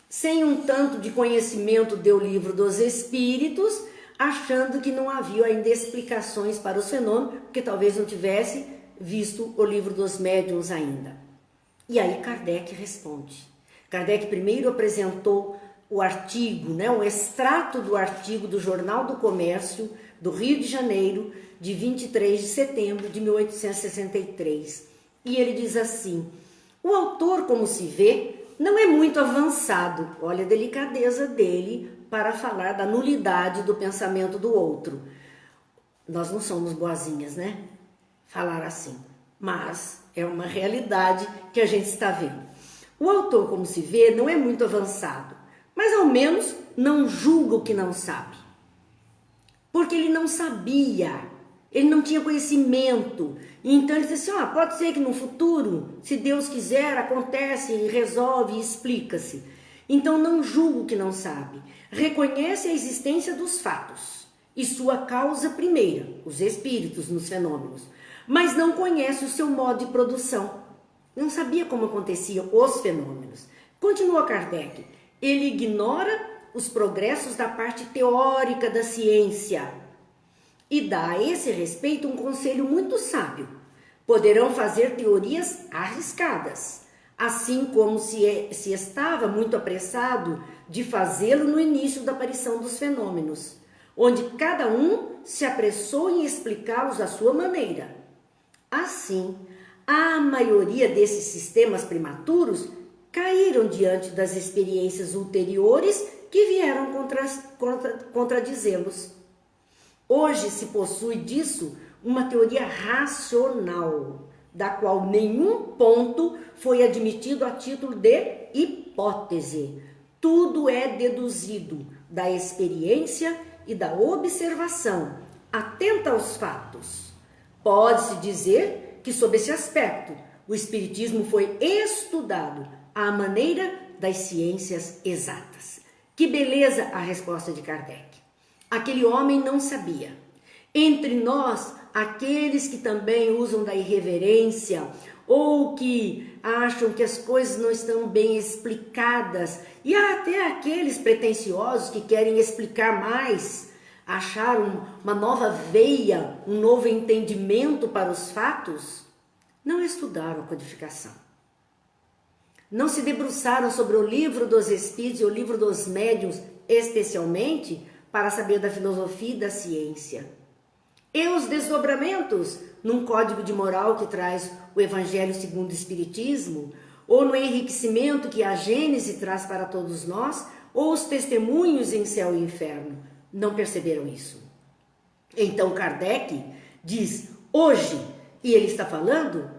sem um tanto de conhecimento do livro dos Espíritos, achando que não havia ainda explicações para os fenômenos, porque talvez não tivesse visto o livro dos médiuns ainda. E aí Kardec responde. Kardec primeiro apresentou o artigo, um extrato do artigo do Jornal do Comércio do Rio de Janeiro, de 23 de setembro de 1863. E ele diz assim: o autor, como se vê, não é muito avançado. Olha a delicadeza dele para falar da nulidade do pensamento do outro. Nós não somos boazinhas, né? Falar assim. Mas é uma realidade que a gente está vendo. O autor, como se vê, não é muito avançado, mas ao menos não julga o que não sabe. Porque ele não sabia, ele não tinha conhecimento. Então ele disse assim, pode ser que no futuro, se Deus quiser, acontece, resolve e explica-se. Então não julga o que não sabe. Reconhece a existência dos fatos e sua causa primeira, os espíritos nos fenômenos, mas não conhece o seu modo de produção. Não sabia como aconteciam os fenômenos. Continua Kardec. Ele ignora os progressos da parte teórica da ciência e dá a esse respeito um conselho muito sábio. Poderão fazer teorias arriscadas, assim como se estava muito apressado de fazê-lo no início da aparição dos fenômenos, onde cada um se apressou em explicá-los à sua maneira. Assim, a maioria desses sistemas prematuros caíram diante das experiências ulteriores que vieram contradizê-los. Hoje se possui disso uma teoria racional, da qual nenhum ponto foi admitido a título de hipótese. Tudo é deduzido da experiência e da observação, atenta aos fatos. Pode-se dizer que, sob esse aspecto, o Espiritismo foi estudado à maneira das ciências exatas. Que beleza a resposta de Kardec. Aquele homem não sabia. Entre nós, aqueles que também usam da irreverência ou que acham que as coisas não estão bem explicadas, e há até aqueles pretensiosos que querem explicar mais, achar uma nova veia, um novo entendimento para os fatos, não estudaram a codificação. Não se debruçaram sobre o livro dos Espíritos e o livro dos Médiuns, especialmente para saber da filosofia e da ciência. E os desdobramentos num código de moral que traz o Evangelho segundo o Espiritismo, ou no enriquecimento que a Gênese traz para todos nós, ou os testemunhos em céu e inferno. Não perceberam isso. Então Kardec diz, hoje, e ele está falando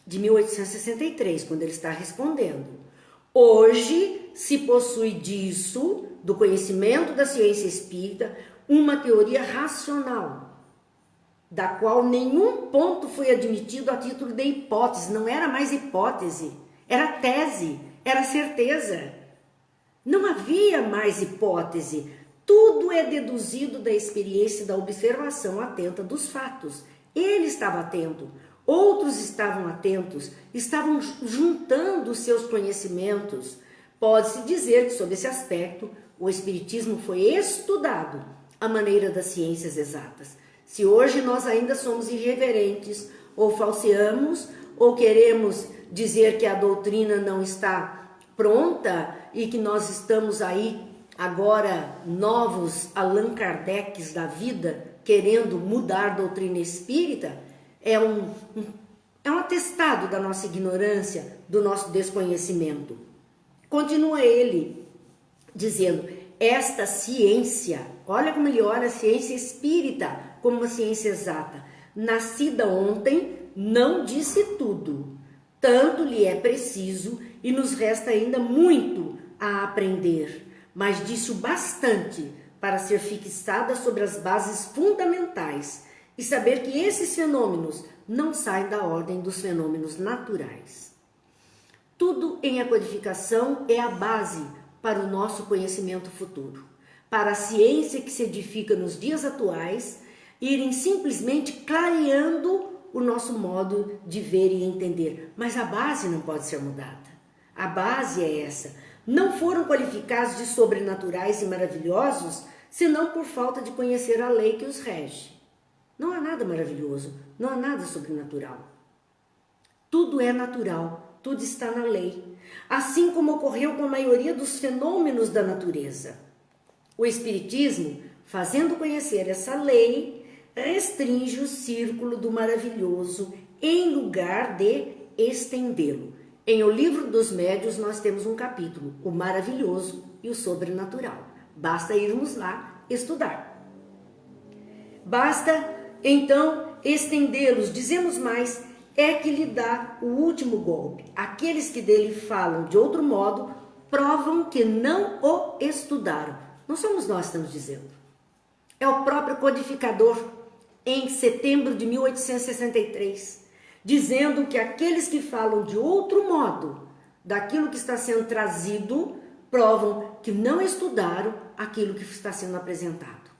de 1863, quando ele está respondendo. Hoje se possui disso, do conhecimento da ciência espírita, uma teoria racional, da qual nenhum ponto foi admitido a título de hipótese. Não era mais hipótese, era tese, era certeza. Não havia mais hipótese. Tudo é deduzido da experiência e da observação atenta dos fatos. Ele estava atento, outros estavam atentos, estavam juntando os seus conhecimentos. Pode-se dizer que, sob esse aspecto, o Espiritismo foi estudado à maneira das ciências exatas. Se hoje nós ainda somos irreverentes, ou falseamos, ou queremos dizer que a doutrina não está pronta e que nós estamos aí agora novos Allan Kardecs da vida, querendo mudar a doutrina espírita, é um atestado da nossa ignorância, do nosso desconhecimento. Continua ele dizendo, esta ciência, olha como ele olha a ciência espírita como uma ciência exata, nascida ontem, não disse tudo, tanto lhe é preciso e nos resta ainda muito a aprender, mas disse o bastante para ser fixada sobre as bases fundamentais e saber que esses fenômenos não saem da ordem dos fenômenos naturais. Tudo em a codificação é a base para o nosso conhecimento futuro, para a ciência que se edifica nos dias atuais, irem simplesmente clareando o nosso modo de ver e entender. Mas a base não pode ser mudada. A base é essa. Não foram qualificados de sobrenaturais e maravilhosos, senão por falta de conhecer a lei que os rege. Não há nada maravilhoso, não há nada sobrenatural. Tudo é natural, tudo está na lei. Assim como ocorreu com a maioria dos fenômenos da natureza. O Espiritismo, fazendo conhecer essa lei, restringe o círculo do maravilhoso em lugar de estendê-lo. Em O Livro dos Médiuns nós temos um capítulo, o maravilhoso e o sobrenatural. Basta irmos lá estudar. Basta, então, estendê-los. Dizemos mais, é que lhe dá o último golpe. Aqueles que dele falam de outro modo, provam que não o estudaram. Não somos nós que estamos dizendo. É o próprio codificador, em setembro de 1863, dizendo que aqueles que falam de outro modo daquilo que está sendo trazido, provam que não estudaram aquilo que está sendo apresentado.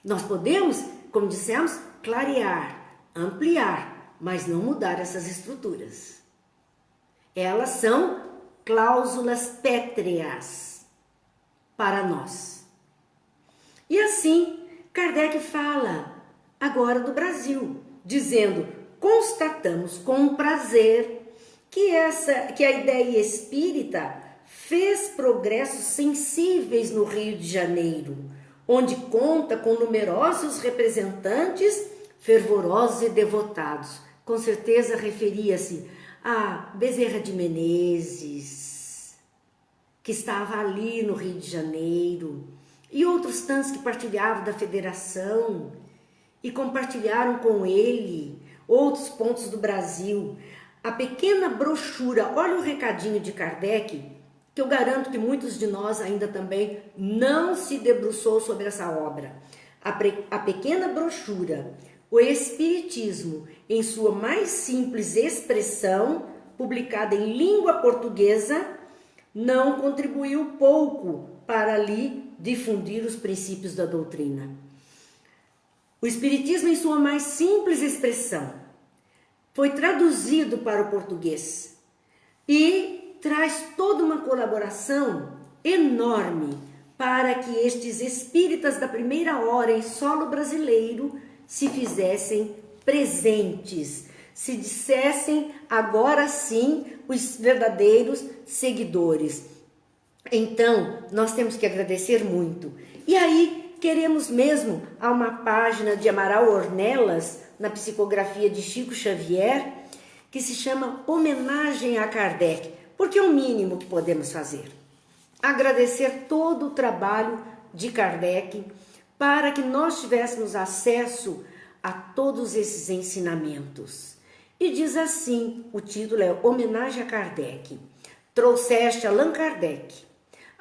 Nós podemos, como dissemos, clarear, ampliar, mas não mudar essas estruturas. Elas são cláusulas pétreas para nós. E assim, Kardec fala agora do Brasil, dizendo, constatamos com prazer que a ideia espírita fez progressos sensíveis no Rio de Janeiro, onde conta com numerosos representantes fervorosos e devotados. Com certeza referia-se a Bezerra de Menezes, que estava ali no Rio de Janeiro, e outros tantos que partilhavam da federação e compartilharam com ele outros pontos do Brasil. A pequena brochura, olha o recadinho de Kardec, que eu garanto que muitos de nós ainda também não se debruçou sobre essa obra. A pequena brochura, o Espiritismo, em sua mais simples expressão, publicada em língua portuguesa, não contribuiu pouco para ali difundir os princípios da doutrina. O Espiritismo, em sua mais simples expressão, foi traduzido para o português e traz toda uma colaboração enorme para que estes espíritas da primeira hora em solo brasileiro se fizessem presentes, se dissessem agora sim os verdadeiros seguidores. Então, nós temos que agradecer muito. E aí, queremos mesmo a uma página de Amaral Ornelas, na psicografia de Chico Xavier, que se chama Homenagem a Kardec, porque é o mínimo que podemos fazer. Agradecer todo o trabalho de Kardec para que nós tivéssemos acesso a todos esses ensinamentos. E diz assim, o título é Homenagem a Kardec. Trouxeste Allan Kardec,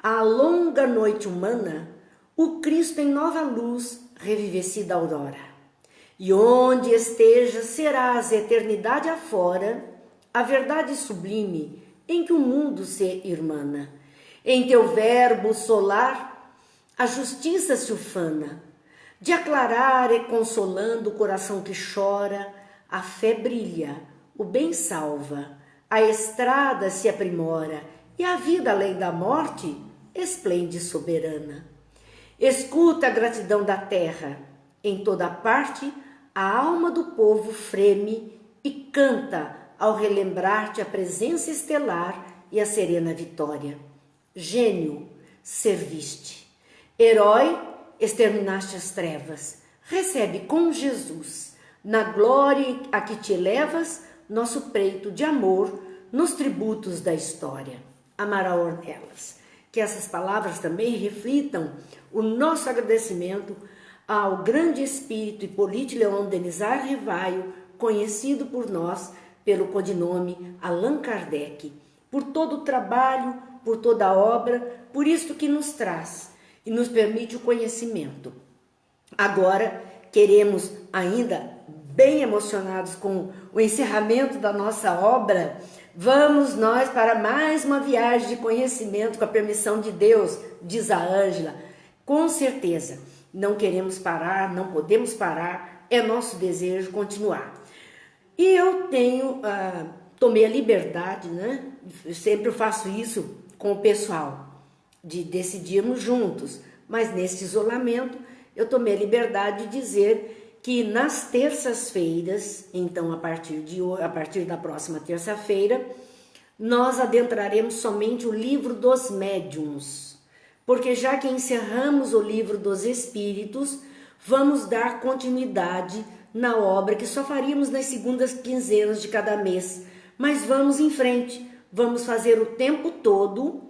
à longa noite humana, o Cristo em nova luz, revivecida aurora. E onde esteja, serás eternidade afora, a verdade sublime em que o mundo se irmana. Em teu verbo solar, a justiça se ufana, de aclarar e consolando o coração que chora, a fé brilha, o bem salva, a estrada se aprimora, e a vida além da morte esplende soberana. Escuta a gratidão da terra, em toda parte a alma do povo freme e canta ao relembrar-te a presença estelar e a serena vitória. Gênio, serviste. Herói, exterminaste as trevas. Recebe com Jesus, na glória a que te elevas, nosso preito de amor nos tributos da história. Amaral Ornelas. Que essas palavras também reflitam o nosso agradecimento ao grande espírito Hippolyte Léon Denisard Rivaio, conhecido por nós pelo codinome Allan Kardec, por todo o trabalho, por toda a obra, por isto que nos traz e nos permite o conhecimento. Agora, queremos ainda, bem emocionados com o encerramento da nossa obra, vamos nós para mais uma viagem de conhecimento com a permissão de Deus, diz a Ângela. Com certeza, não queremos parar, não podemos parar, é nosso desejo continuar. E eu tomei a liberdade, né? Eu sempre faço isso com o pessoal, de decidirmos juntos, mas nesse isolamento eu tomei a liberdade de dizer que nas terças-feiras, então a partir da próxima terça-feira, nós adentraremos somente o livro dos médiuns, porque já que encerramos o livro dos espíritos, vamos dar continuidade na obra que só faríamos nas segundas quinzenas de cada mês, mas vamos em frente, vamos fazer o tempo todo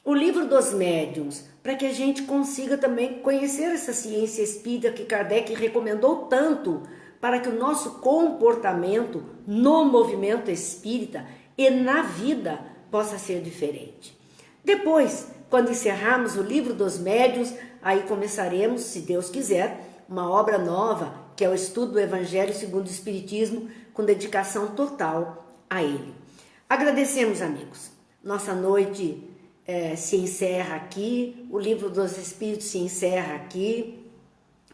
o livro dos médiuns, para que a gente consiga também conhecer essa ciência espírita que Kardec recomendou tanto para que o nosso comportamento no movimento espírita e na vida possa ser diferente. Depois, quando encerrarmos o livro dos médiuns, aí começaremos, se Deus quiser, uma obra nova, que é o estudo do Evangelho segundo o Espiritismo, com dedicação total a ele. Agradecemos, amigos. Nossa noite se encerra aqui, o livro dos Espíritos se encerra aqui,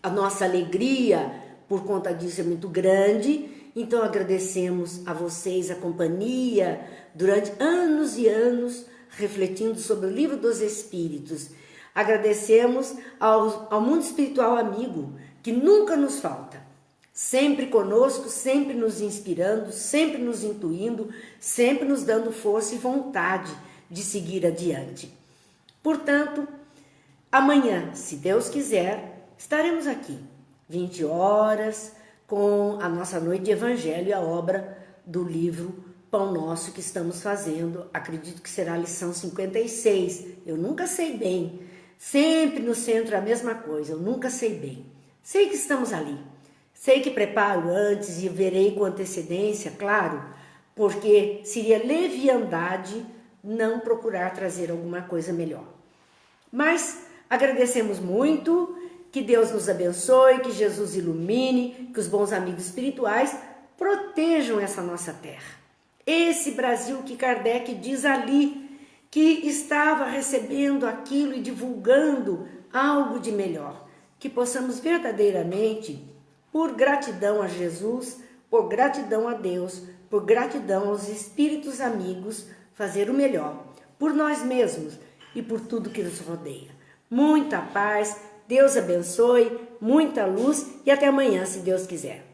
a nossa alegria por conta disso é muito grande, então agradecemos a vocês a companhia durante anos e anos, refletindo sobre o livro dos Espíritos. Agradecemos ao mundo espiritual amigo, que nunca nos falta, sempre conosco, sempre nos inspirando, sempre nos intuindo, sempre nos dando força e vontade de seguir adiante. Portanto, amanhã, se Deus quiser, estaremos aqui, 20 horas, com a nossa noite de Evangelho e a obra do livro Pão Nosso que estamos fazendo. Acredito que será a lição 56. Eu nunca sei bem, sempre no centro é a mesma coisa, eu nunca sei bem. Sei que estamos ali, sei que preparo antes e verei com antecedência, claro, porque seria leviandade não procurar trazer alguma coisa melhor. Mas agradecemos muito, que Deus nos abençoe, que Jesus ilumine, que os bons amigos espirituais protejam essa nossa terra. Esse Brasil que Kardec diz ali, que estava recebendo aquilo e divulgando algo de melhor. Que possamos verdadeiramente, por gratidão a Jesus, por gratidão a Deus, por gratidão aos espíritos amigos, fazer o melhor por nós mesmos e por tudo que nos rodeia. Muita paz, Deus abençoe, muita luz e até amanhã, se Deus quiser.